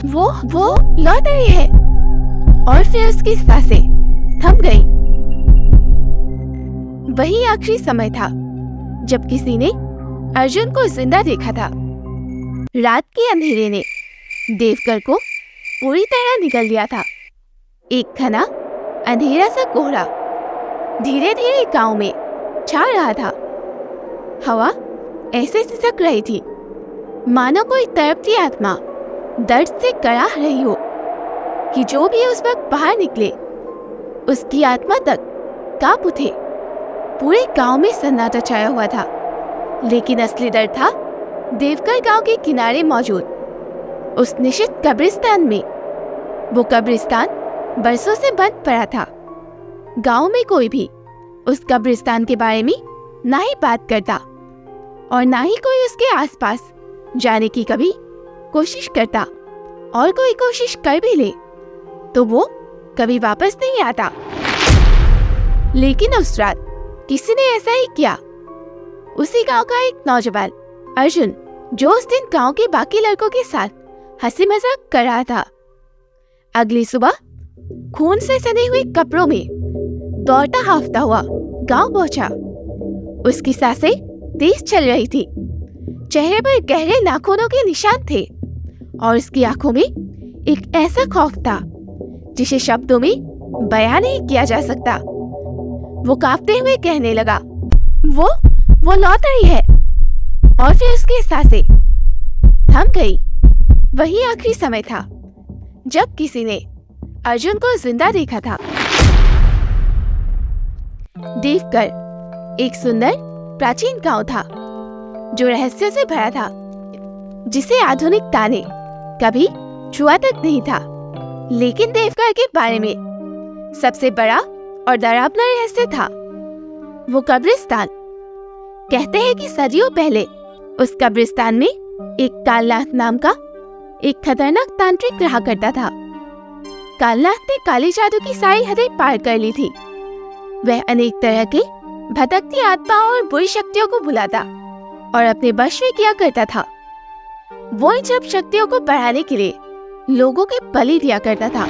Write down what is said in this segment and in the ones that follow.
वो लौट रही है। और फिर उसकी सांसें थम गई। वही आखिरी समय था जब किसी ने अर्जुन को जिंदा देखा था। रात के अंधेरे ने देवकर को पूरी तरह निगल लिया था। एक घना अंधेरा सा कोहरा धीरे धीरे गांव में छा रहा था। हवा ऐसे सिसक रही थी मानो कोई तड़पती आत्मा दर्द से कराह रही हो कि जो भी उस वक्त बाहर निकले उसकी आत्मा तक कांप उठे। पूरे गांव में सन्नाटा छाया हुआ था, लेकिन असली डर था देवकर गांव के किनारे मौजूद उस निश्चित कब्रिस्तान में। वो कब्रिस्तान बरसों से बंद पड़ा था। गांव में कोई भी उस कब्रिस्तान के बारे में ना ही बात करता और ना ही कोई उसके आसपास जाने की कभी कोशिश करता, और कोई कोशिश कर भी ले तो वो कभी वापस नहीं आता। लेकिन उस रात किसी ने ऐसा ही किया। उसी गांव का एक नौजवान अर्जुन, जो उस दिन गांव के बाकी लड़कों के साथ हंसी मजाक कर रहा था, अगली सुबह खून से सने हुए कपड़ों में दौड़ता हाफता हुआ गांव पहुंचा। उसकी सांसें तेज चल रही थी, चेहरे पर गहरे नाखूनों के निशान थे और उसकी आंखों में एक ऐसा खौफ था जिसे शब्दों में बयान नहीं किया जा सकता। वो कांपते हुए कहने लगा, वो लौट रही है। और फिर उसकी सांसें थम गई। वही आखिरी समय था जब किसी ने अर्जुन को जिंदा देखा था। देवकर एक सुंदर प्राचीन गांव था जो रहस्य से भरा था, जिसे आधुनिकता ने कभी छुआ तक नहीं था। लेकिन देवकर के बारे में सबसे बड़ा और डरावना रहस्य था वो कब्रिस्तान। कहते हैं कि सदियों पहले उस कब्रिस्तान में एक कालनाथ नाम का एक खतरनाक तांत्रिक रहा करता था। कालनाथ ने काली जादू की सारी हदें पार कर ली थी। वह अनेक तरह के भटकती आत्माओं और बुरी शक्तियों को बुलाता और अपने वश में किया करता था। वो इन सब शक्तियों को बढ़ाने के लिए लोगों के बलि दिया करता था।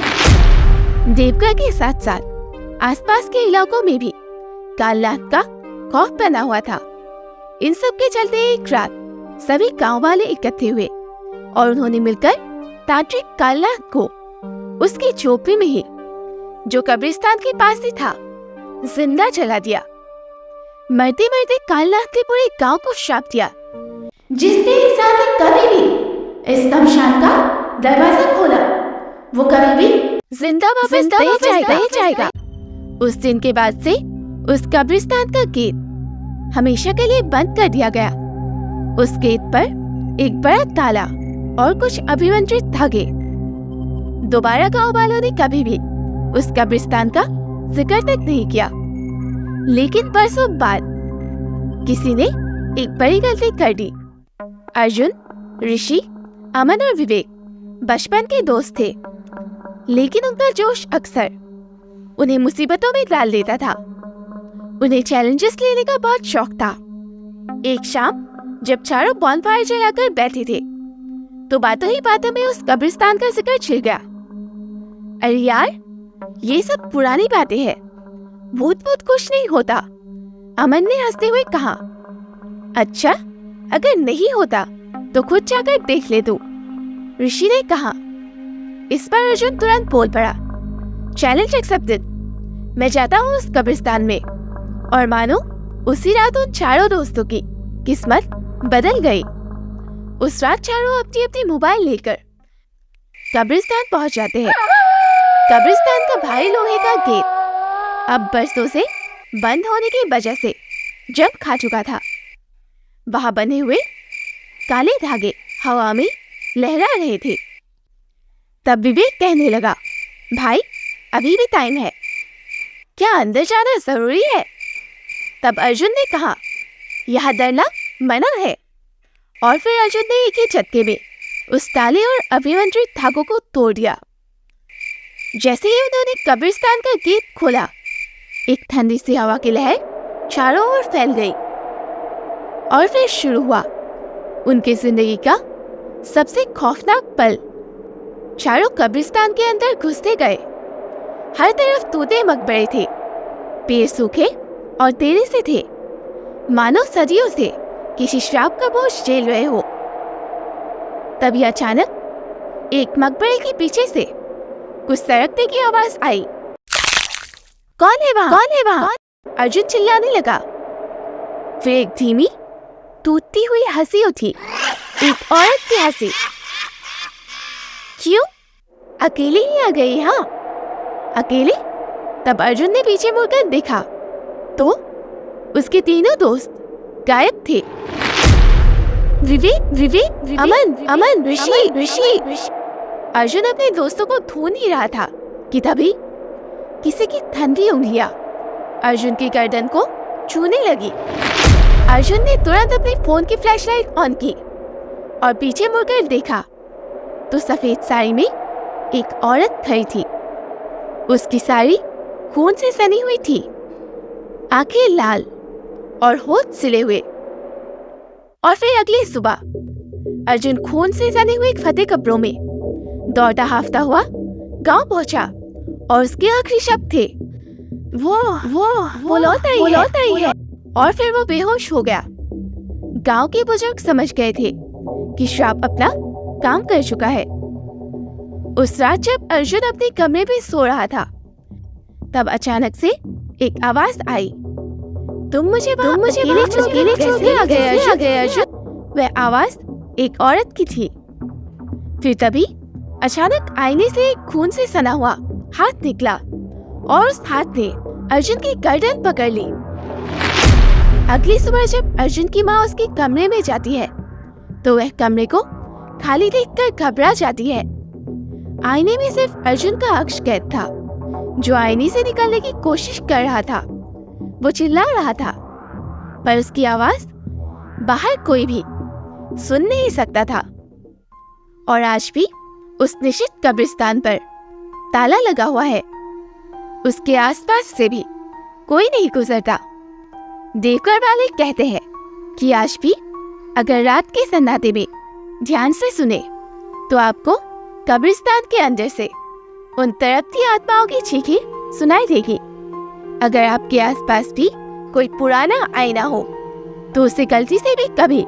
देवकर के साथ साथ आसपास के इलाकों में भी कालनाथ का खौफ बना हुआ था। इन सब के चलते एक रात सभी गांव वाले इकट्ठे हुए और उन्होंने मिलकर तांत्रिक कालनाथ को उसकी झोपड़ी में ही, जो कब्रिस्तान के पास ही था, जिंदा जला दिया। मरते मरते कालनाथ ने पूरे गांव को श्राप दिया, जिसने इंसान ने कभी भी इस शमशान का दरवाजा खोला वो कभी भी जिंदा वापस नहीं जाएगा। उस दिन के बाद से उस कब्रिस्तान का गेट हमेशा के लिए बंद कर दिया गया। उस गेट पर एक बड़ा ताला और कुछ अभिमंत्रित धागे। दोबारा गांव वालों ने कभी भी उस कब्रिस्तान का जिक्र तक नहीं किया। लेकिन बरसों बाद किसी ने एक बड़ी गलती कर दी। अर्जुन, ऋषि, अमन और विवेक बचपन के दोस्त थे, लेकिन उनका जोश अक्सर उन्हें मुसीबतों में डाल देता था। उन्हें चैलेंजेस लेने का बहुत शौक था। एक शाम जब चारों बॉनफायर जलाकर बैठे थे तो बातों ही बातों में उस कब्रिस्तान का जिक्र छिड़ गया। अरे यार, ये सब पुरानी बातें हैं, भूत कुछ नहीं होता, अमन ने हंसते हुए कहा। अच्छा, अगर नहीं होता तो खुद जाकर देख ले तू, ऋषि ने कहा। इस पर अर्जुन तुरंत बोल पड़ा, चैलेंज एक्सेप्टेड। मैं जाता हूँ उस कब्रिस्तान में। और मानो उसी रात उन चारों दोस्तों की किस्मत बदल गई। उस रात चारों अपनी अपनी मोबाइल लेकर कब्रिस्तान पहुंच जाते हैं। कब्रिस्तान का भारी लोहे का गेट अब बरसों से बंद होने की वजह से जंग खा चुका था। वहां बने हुए काले धागे हवा में लहरा रहे थे। तब विवेक कहने लगा, भाई अभी भी टाइम है, क्या अंदर जाना जरूरी है? तब अर्जुन ने कहा, यहाँ डरना मना है। और फिर अर्जुन ने एक ही झटके में उस ताले और अभिमंत्रित धागों को तोड़ दिया। जैसे ही उन्होंने कब्रिस्तान का गेट खोला, एक ठंडी सी हवा की लहर चारों ओर फैल गई। और फिर शुरू हुआ उनकी जिंदगी का सबसे खौफनाक पल। चारों कब्रिस्तान के अंदर घुसते गए। हर तरफ तोते मकबरे थे, पेड़ सूखे और टेढ़े से थे, मानो सदियों से किसी श्राप का बोझ झेल रहे हो। तभी अचानक एक मकबरे के पीछे से कुछ सरकने की आवाज आई। कौन है वहाँ? कौन है वहाँ? अर्जुन चिल्लाने लगा। फिर एक धीमी टूटती हुई हंसी उठी, एक औरत की हंसी। क्यों? अकेले ही आ गई? हाँ, अकेले? तब अर्जुन ने पीछे मुड़कर देखा तो उसके तीनों दोस्त गायब थे। विवेक, विवेक, अमन, अमन, ऋषि, ऋषि। अर्जुन अपने दोस्तों को ढूंढ ही रहा था कि तभी किसी की ठंडी उंगलियां अर्जुन की गर्दन को छूने लगी। अर्जुन ने तुरंत अपने फोन की फ्लैशलाइट ऑन की और पीछे मुड़कर देखा तो सफेद साड़ी में एक औरत खड़ी थी। उसकी साड़ी खून से सनी हुई थी, आंखें लाल और होठ सिले हुए। और फिर अगली सुबह अर्जुन खून से सने हुए फतेह कब्रों में दौड़ता हाफता हुआ गांव पहुंचा और उसके आखिरी शब्द थे, वो लौट आई है। और फिर वो बेहोश हो गया। गांव के बुजुर्ग समझ गए थे कि श्राप अपना काम कर चुका है। उस रात जब अर्जुन अपने कमरे में सो रहा था, तब अचानक से एक आवाज आई, तुम मुझे अकेले कैसे आ गए अर्जुन? वह आवाज एक औरत की थी। फिर तभी अचानक आईने से एक खून से सना हुआ हाथ निकला और उस हाथ ने अर्जुन की गर्दन पकड़ ली। अगली सुबह जब अर्जुन की माँ उसके कमरे में जाती है तो वह कमरे को खाली देखकर घबरा जाती है। आईने में सिर्फ अर्जुन का अक्ष कैद था, जो आईने से निकलने की कोशिश कर रहा था। वो चिल्ला रहा था, पर उसकी आवाज बाहर कोई भी सुन नहीं सकता था। और आज भी उस निश्चित कब्रिस्तान पर ताला लगा हुआ है। उसके आसपास से भी कोई नहीं गुजरता। देवघर वाले कहते हैं कि आज भी अगर रात के सन्नाटे में ध्यान से सुने तो आपको कब्रिस्तान के अंदर से उन तड़पती आत्माओं की चीखें सुनाई देगी। अगर आपके आसपास भी कोई पुराना आईना हो तो उसे गलती से भी कभी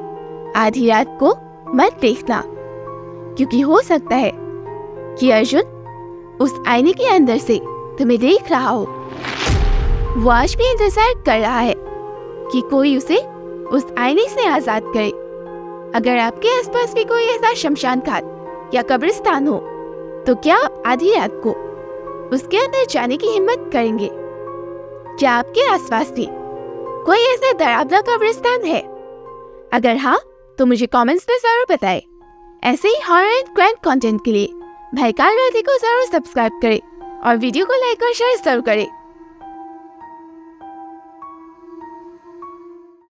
आधी रात को मत देखना, क्योंकि हो सकता है कि अर्जुन उस आईने के अंदर से तुम्हें देख रहा हो। वो आज भी इंतजार कर रहा है कि कोई उसे उस आईने से आजाद करे। अगर आपके आसपास भी कोई ऐसा शमशान घाट या कब्रिस्तान हो तो क्या आप आधी रात को उसके अंदर जाने की हिम्मत करेंगे? क्या आपके आसपास भी कोई ऐसा डरावना कब्रिस्तान है? अगर हाँ तो मुझे कमेंट्स में जरूर बताएं। ऐसे ही हॉरर एंड क्राइम कंटेंट के लिए भयकाल राधे को जरूर सब्सक्राइब करें और वीडियो को लाइक और शेयर जरूर करें।